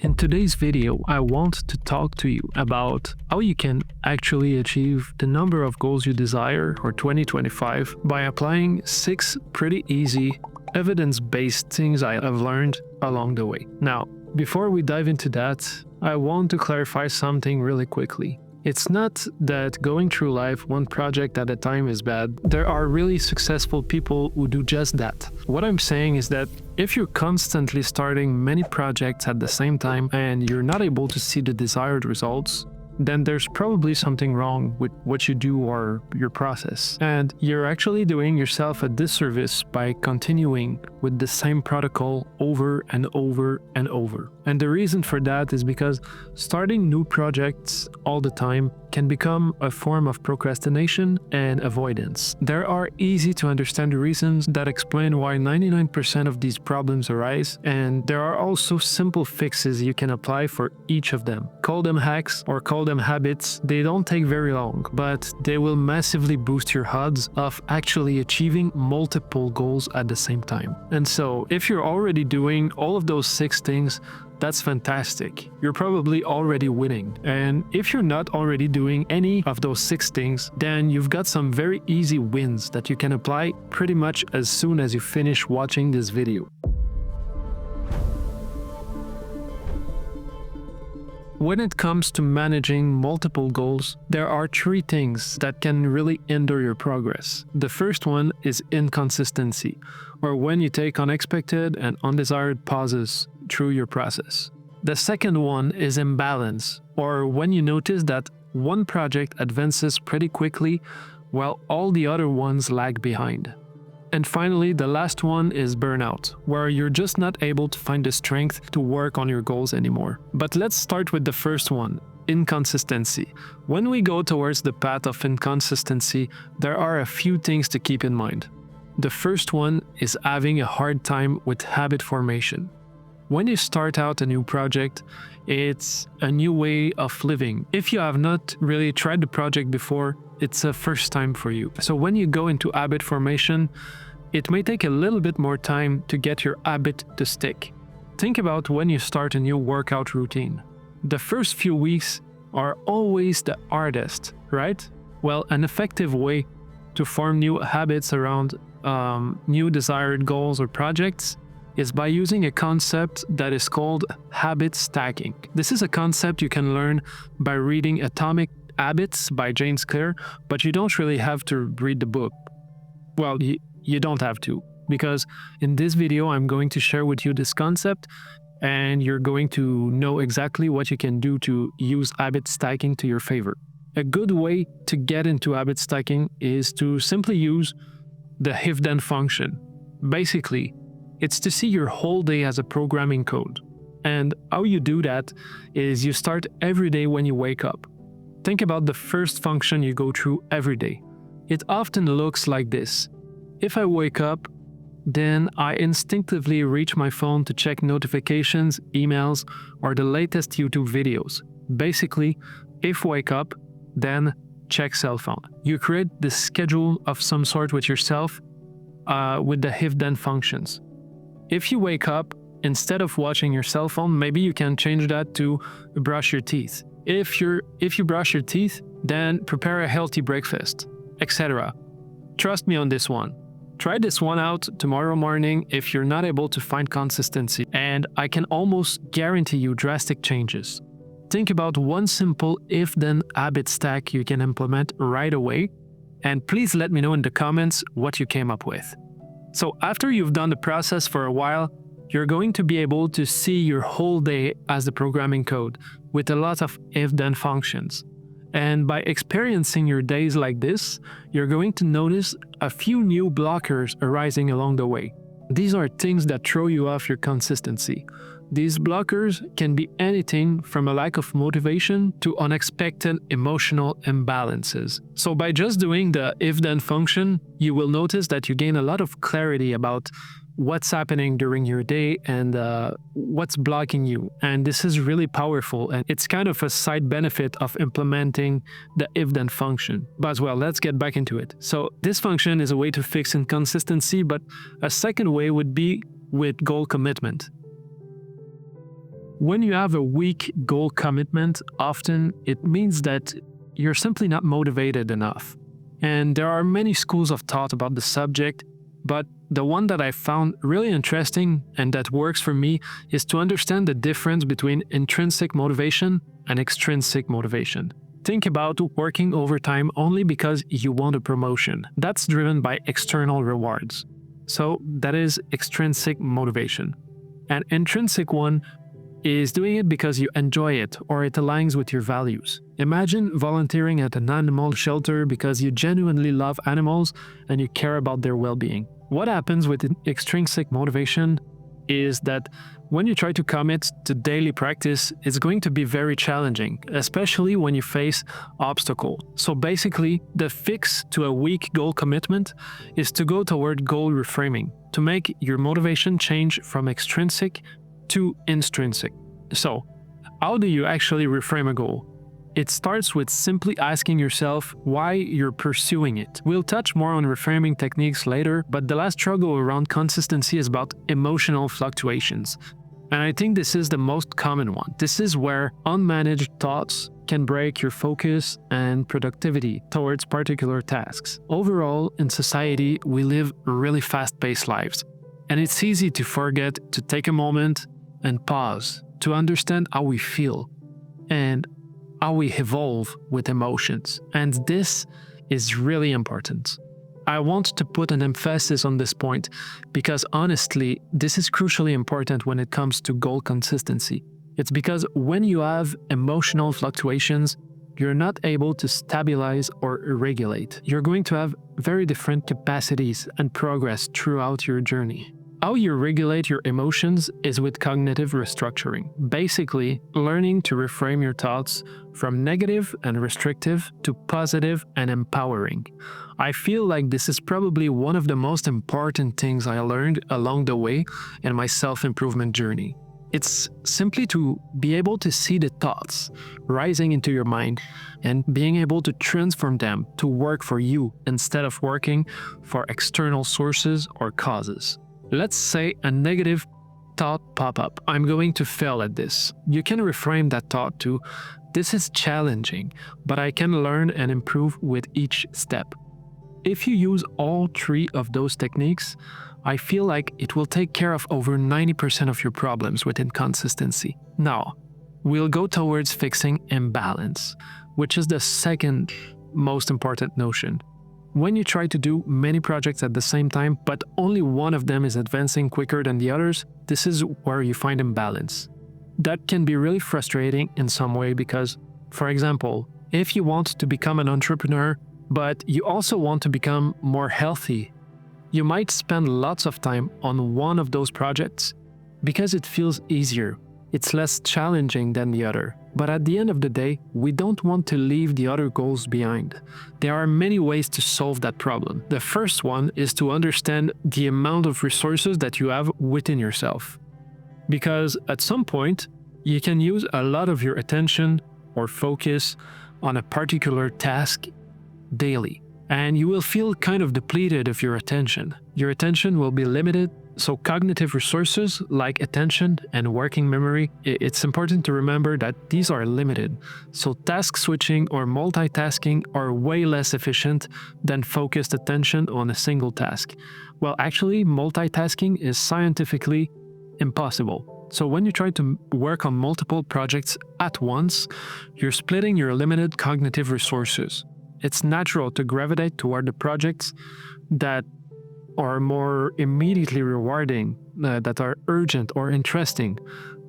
In today's video, I want to talk to you about how you can actually achieve the number of goals you desire for 2025 by applying 6 pretty easy, evidence-based things I have learned along the way. Now, before we dive into that, I want to clarify something really quickly. It's not that going through life one project at a time is bad. There are really successful people who do just that. What I'm saying is that if you're constantly starting many projects at the same time and you're not able to see the desired results, then there's probably something wrong with what you do or your process. And you're actually doing yourself a disservice by continuing with the same protocol over and over and over. And the reason for that is because starting new projects all the time can become a form of procrastination and avoidance. There are easy to understand reasons that explain why 99% of these problems arise, and there are also simple fixes you can apply for each of them. Call them hacks or call them habits. They don't take very long, but they will massively boost your odds of actually achieving multiple goals at the same time. And so, if you're already doing all of those 6 things, that's fantastic. You're probably already winning. And if you're not already doing any of those 6 things, then you've got some very easy wins that you can apply pretty much as soon as you finish watching this video. When it comes to managing multiple goals, there are 3 things that can really hinder your progress. The first one is inconsistency, or when you take unexpected and undesired pauses through your process. The second one is imbalance, or when you notice that one project advances pretty quickly while all the other ones lag behind. And finally, the last one is burnout, where you're just not able to find the strength to work on your goals anymore. But let's start with the first one, inconsistency. When we go towards the path of inconsistency, there are a few things to keep in mind. The first one is having a hard time with habit formation. When you start out a new project, it's a new way of living. If you have not really tried the project before, it's a first time for you. So when you go into habit formation, it may take a little bit more time to get your habit to stick. Think about when you start a new workout routine. The first few weeks are always the hardest, right? Well, an effective way to form new habits around new desired goals or projects is by using a concept that is called habit stacking. This is a concept you can learn by reading Atomic Habits by James Clear, but you don't really have to read the book. Well, you don't have to, because in this video I'm going to share with you this concept and you're going to know exactly what you can do to use habit stacking to your favor. A good way to get into habit stacking is to simply use the if-then function. Basically, it's to see your whole day as a programming code. And how you do that is you start every day when you wake up. Think about the first function you go through every day. It often looks like this. If I wake up, then I instinctively reach my phone to check notifications, emails, or the latest YouTube videos. Basically, if wake up, then check cell phone. You create this schedule of some sort with yourself with the if-then functions. If you wake up, instead of watching your cell phone, maybe you can change that to brush your teeth. If you brush your teeth, then prepare a healthy breakfast, etc. Trust me on this one. Try this one out tomorrow morning if you're not able to find consistency, and I can almost guarantee you drastic changes. Think about one simple if-then habit stack you can implement right away, and please let me know in the comments what you came up with. So after you've done the process for a while, you're going to be able to see your whole day as the programming code with a lot of if-then functions. And by experiencing your days like this, you're going to notice a few new blockers arising along the way. These are things that throw you off your consistency. These blockers can be anything from a lack of motivation to unexpected emotional imbalances. So by just doing the if-then function, you will notice that you gain a lot of clarity about what's happening during your day and what's blocking you. And this is really powerful, and it's kind of a side benefit of implementing the if-then function. But well, let's get back into it. So this function is a way to fix inconsistency, but a second way would be with goal commitment. When you have a weak goal commitment, often it means that you're simply not motivated enough. And there are many schools of thought about the subject, but the one that I found really interesting and that works for me is to understand the difference between intrinsic motivation and extrinsic motivation. Think about working overtime only because you want a promotion. That's driven by external rewards. So that is extrinsic motivation. An intrinsic one is doing it because you enjoy it or it aligns with your values. Imagine volunteering at an animal shelter because you genuinely love animals and you care about their well-being. What happens with extrinsic motivation is that when you try to commit to daily practice, it's going to be very challenging, especially when you face obstacles. So basically, the fix to a weak goal commitment is to go toward goal reframing, to make your motivation change from extrinsic to intrinsic. So, how do you actually reframe a goal? It starts with simply asking yourself why you're pursuing it. We'll touch more on reframing techniques later, but the last struggle around consistency is about emotional fluctuations. And I think this is the most common one. This is where unmanaged thoughts can break your focus and productivity towards particular tasks. Overall, in society, we live really fast-paced lives. And it's easy to forget to take a moment and pause to understand how we feel and how we evolve with emotions. And this is really important. I want to put an emphasis on this point because honestly, this is crucially important when it comes to goal consistency. It's because when you have emotional fluctuations, you're not able to stabilize or regulate. You're going to have very different capacities and progress throughout your journey. How you regulate your emotions is with cognitive restructuring. Basically, learning to reframe your thoughts from negative and restrictive to positive and empowering. I feel like this is probably one of the most important things I learned along the way in my self-improvement journey. It's simply to be able to see the thoughts rising into your mind and being able to transform them to work for you instead of working for external sources or causes. Let's say a negative thought pop up. I'm going to fail at this. You can reframe that thought to, this is challenging, but I can learn and improve with each step. If you use all three of those techniques, I feel like it will take care of over 90% of your problems with inconsistency. Now, we'll go towards fixing imbalance, which is the second most important notion. When you try to do many projects at the same time, but only one of them is advancing quicker than the others, this is where you find imbalance. That can be really frustrating in some way because, for example, if you want to become an entrepreneur, but you also want to become more healthy, you might spend lots of time on one of those projects because it feels easier. It's less challenging than the other. But at the end of the day, we don't want to leave the other goals behind. There are many ways to solve that problem. The first one is to understand the amount of resources that you have within yourself. Because at some point, you can use a lot of your attention or focus on a particular task daily. And you will feel kind of depleted of your attention. Your attention will be limited. So cognitive resources like attention and working memory, it's important to remember that these are limited. So task switching or multitasking are way less efficient than focused attention on a single task. Well, actually, multitasking is scientifically impossible. So when you try to work on multiple projects at once, you're splitting your limited cognitive resources. It's natural to gravitate toward the projects that are more immediately rewarding, that are urgent or interesting.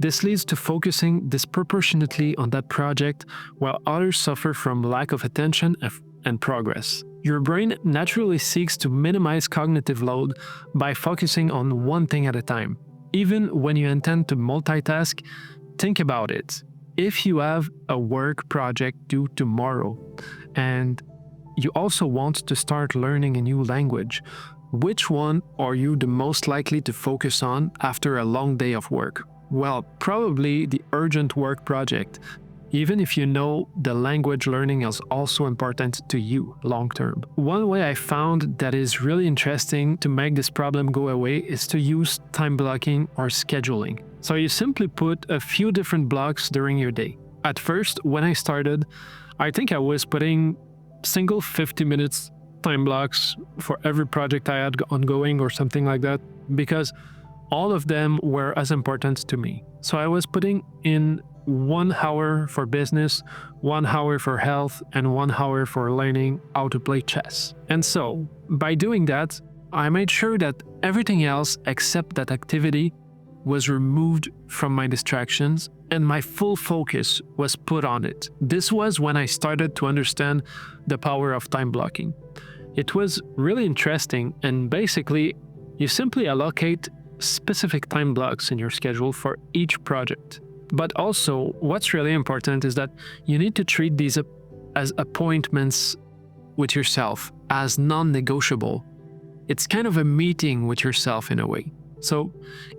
This leads to focusing disproportionately on that project, while others suffer from lack of attention and progress. Your brain naturally seeks to minimize cognitive load by focusing on one thing at a time. Even when you intend to multitask, think about it. If you have a work project due tomorrow, and you also want to start learning a new language, which one are you the most likely to focus on after a long day of work? Well, probably the urgent work project, even if you know the language learning is also important to you long term. One way I found that is really interesting to make this problem go away is to use time blocking or scheduling. So you simply put a few different blocks during your day. At first, when I started, I think I was putting single 50 minutes time blocks for every project I had ongoing or something like that, because all of them were as important to me. So I was putting in 1 hour for business, 1 hour for health, and 1 hour for learning how to play chess. And so, by doing that, I made sure that everything else except that activity was removed from my distractions and my full focus was put on it. This was when I started to understand the power of time blocking. It was really interesting, and basically, you simply allocate specific time blocks in your schedule for each project. But also, what's really important is that you need to treat these as appointments with yourself, as non-negotiable. It's kind of a meeting with yourself in a way. So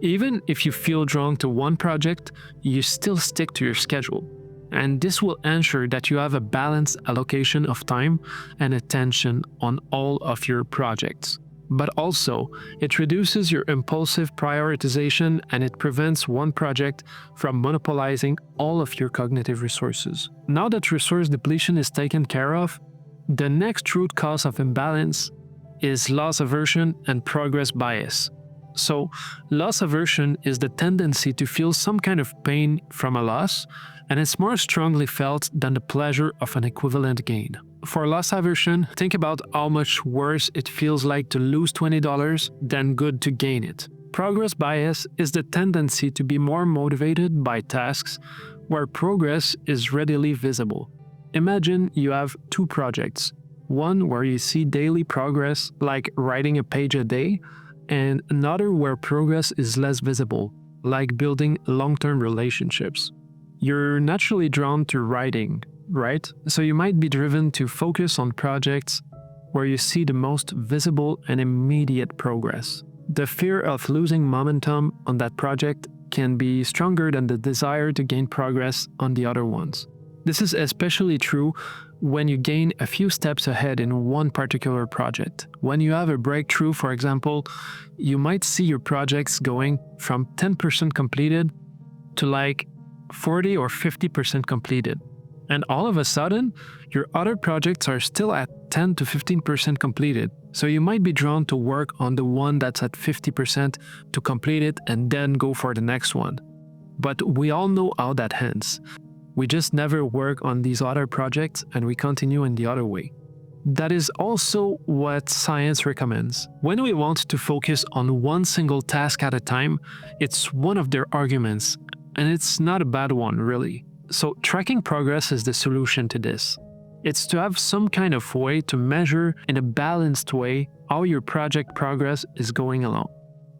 even if you feel drawn to one project, you still stick to your schedule. And this will ensure that you have a balanced allocation of time and attention on all of your projects. But also, it reduces your impulsive prioritization and it prevents one project from monopolizing all of your cognitive resources. Now that resource depletion is taken care of, the next root cause of imbalance is loss aversion and progress bias. So, loss aversion is the tendency to feel some kind of pain from a loss, and it's more strongly felt than the pleasure of an equivalent gain. For loss aversion, think about how much worse it feels like to lose $20 than good to gain it. Progress bias is the tendency to be more motivated by tasks where progress is readily visible. Imagine you have 2 projects, one where you see daily progress, like writing a page a day, and another where progress is less visible, like building long-term relationships. You're naturally drawn to writing, right? So you might be driven to focus on projects where you see the most visible and immediate progress. The fear of losing momentum on that project can be stronger than the desire to gain progress on the other ones. This is especially true when you gain a few steps ahead in one particular project. When you have a breakthrough, for example, you might see your projects going from 10% completed to like 40 or 50% completed. And all of a sudden, your other projects are still at 10 to 15% completed. So you might be drawn to work on the one that's at 50% to complete it and then go for the next one. But we all know how that ends. We just never work on these other projects and we continue in the other way. That is also what science recommends. When we want to focus on one single task at a time, it's one of their arguments, and it's not a bad one, really. So tracking progress is the solution to this. It's to have some kind of way to measure in a balanced way how your project progress is going along.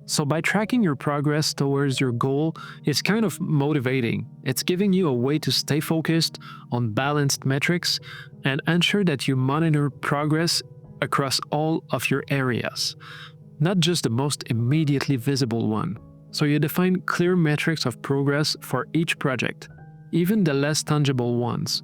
So by tracking your progress towards your goal, it's kind of motivating. It's giving you a way to stay focused on balanced metrics and ensure that you monitor progress across all of your areas, not just the most immediately visible one. So you define clear metrics of progress for each project, even the less tangible ones.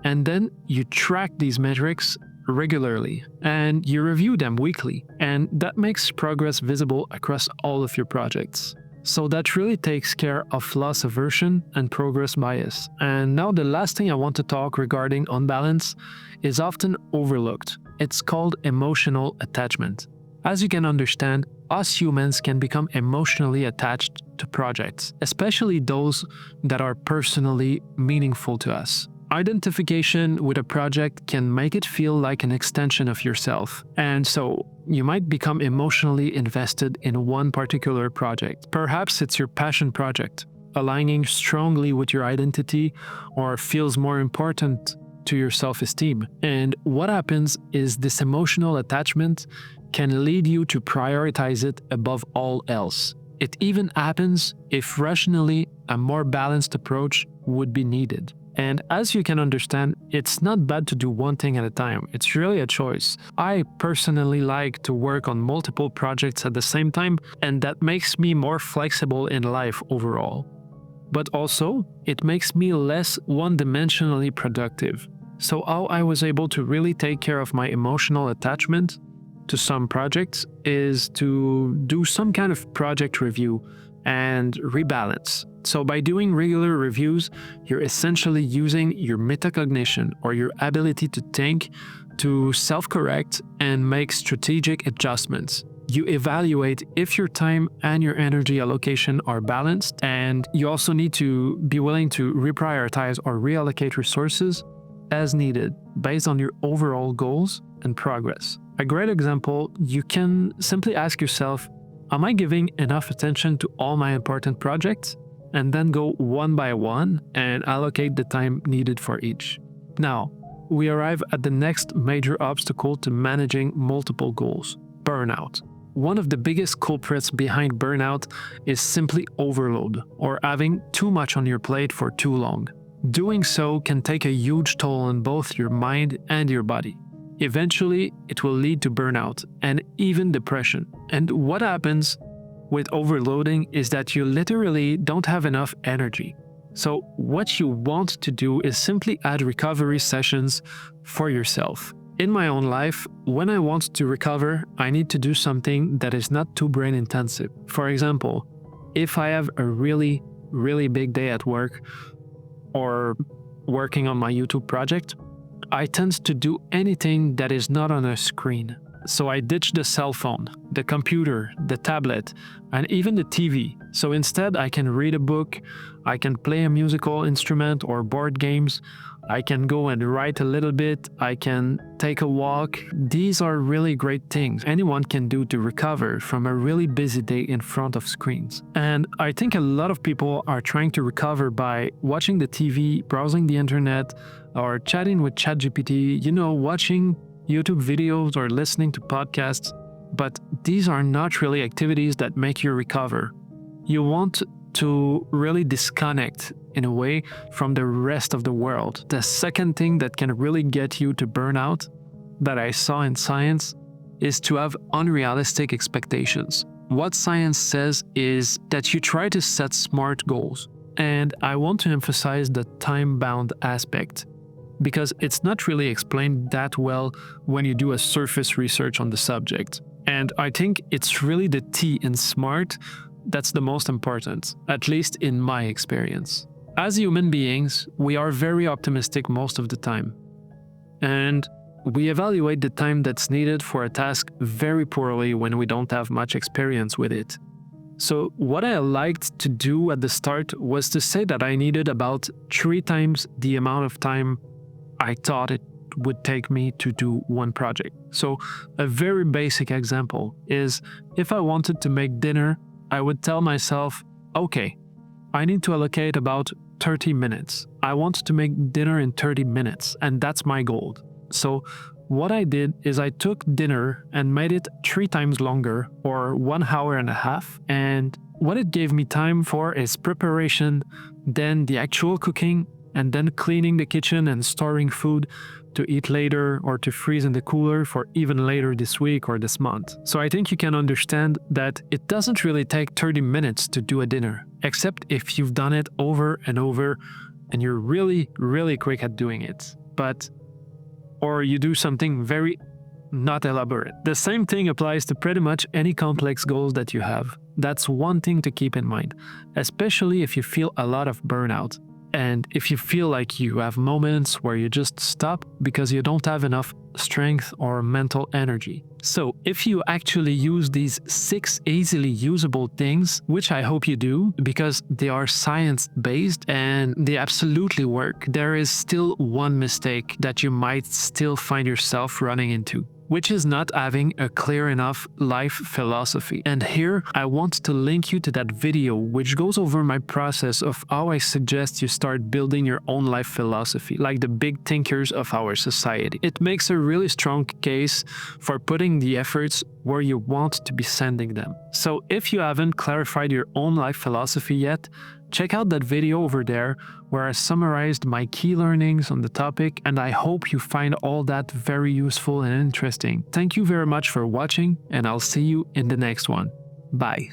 And then you track these metrics regularly and you review them weekly, and that makes progress visible across all of your projects. So that really takes care of loss aversion and progress bias. And now the last thing I want to talk regarding unbalance is often overlooked. It's called emotional attachment. As you can understand, us humans can become emotionally attached to projects, especially those that are personally meaningful to us. Identification with a project can make it feel like an extension of yourself, and so you might become emotionally invested in one particular project. Perhaps it's your passion project, aligning strongly with your identity or feels more important to your self-esteem. And what happens is this emotional attachment can lead you to prioritize it above all else. It even happens if rationally a more balanced approach would be needed. And as you can understand, it's not bad to do one thing at a time. It's really a choice. I personally like to work on multiple projects at the same time, and that makes me more flexible in life overall. But also, it makes me less one-dimensionally productive. So how I was able to really take care of my emotional attachment to some projects is to do some kind of project review, and rebalance. So by doing regular reviews, you're essentially using your metacognition or your ability to think to self-correct and make strategic adjustments. You evaluate if your time and your energy allocation are balanced, and you also need to be willing to reprioritize or reallocate resources as needed based on your overall goals and progress. A great example, you can simply ask yourself, am I giving enough attention to all my important projects? And then go one by one and allocate the time needed for each. Now, we arrive at the next major obstacle to managing multiple goals: burnout. One of the biggest culprits behind burnout is simply overload, or having too much on your plate for too long. Doing so can take a huge toll on both your mind and your body. Eventually, it will lead to burnout and even depression. And what happens with overloading is that you literally don't have enough energy. So what you want to do is simply add recovery sessions for yourself. In my own life, when I want to recover, I need to do something that is not too brain intensive. For example, if I have a really big day at work or working on my YouTube project, I tend to do anything that is not on a screen. So I ditch the cell phone, the computer, the tablet, and even the TV. So instead, I can read a book, I can play a musical instrument or board games, I can go and write a little bit, I can take a walk. These are really great things anyone can do to recover from a really busy day in front of screens. And I think a lot of people are trying to recover by watching the TV, browsing the internet, or chatting with ChatGPT, watching YouTube videos or listening to podcasts, but these are not really activities that make you recover. You want to really disconnect in a way from the rest of the world. The second thing that can really get you to burnout that I saw in science is to have unrealistic expectations. What science says is that you try to set smart goals, and I want to emphasize the time-bound aspect, because it's not really explained that well when you do a surface research on the subject. And I think it's really the T in SMART that's the most important, at least in my experience. As human beings, we are very optimistic most of the time. And we evaluate the time that's needed for a task very poorly when we don't have much experience with it. So what I liked to do at the start was to say that I needed about 3 times the amount of time I thought it would take me to do one project. So a very basic example is if I wanted to make dinner, I would tell myself, okay, I need to allocate about 30 minutes. I want to make dinner in 30 minutes, and that's my goal. So what I did is I took dinner and made it 3 times longer, or 1 hour and a half, and what it gave me time for is preparation, then the actual cooking, and then cleaning the kitchen and storing food to eat later or to freeze in the cooler for even later this week or this month. So I think you can understand that it doesn't really take 30 minutes to do a dinner, except if you've done it over and over and you're really quick at doing it. Or you do something very not elaborate. The same thing applies to pretty much any complex goals that you have. That's one thing to keep in mind, especially if you feel a lot of burnout. And if you feel like you have moments where you just stop because you don't have enough strength or mental energy. So if you actually use these 6 easily usable things, which I hope you do, because they are science-based and they absolutely work, there is still one mistake that you might still find yourself running into, which is not having a clear enough life philosophy. And here, I want to link you to that video which goes over my process of how I suggest you start building your own life philosophy, like the big thinkers of our society. It makes a really strong case for putting the efforts where you want to be sending them. So if you haven't clarified your own life philosophy yet, check out that video over there where I summarized my key learnings on the topic, and I hope you find all that very useful and interesting. Thank you very much for watching, and I'll see you in the next one. Bye.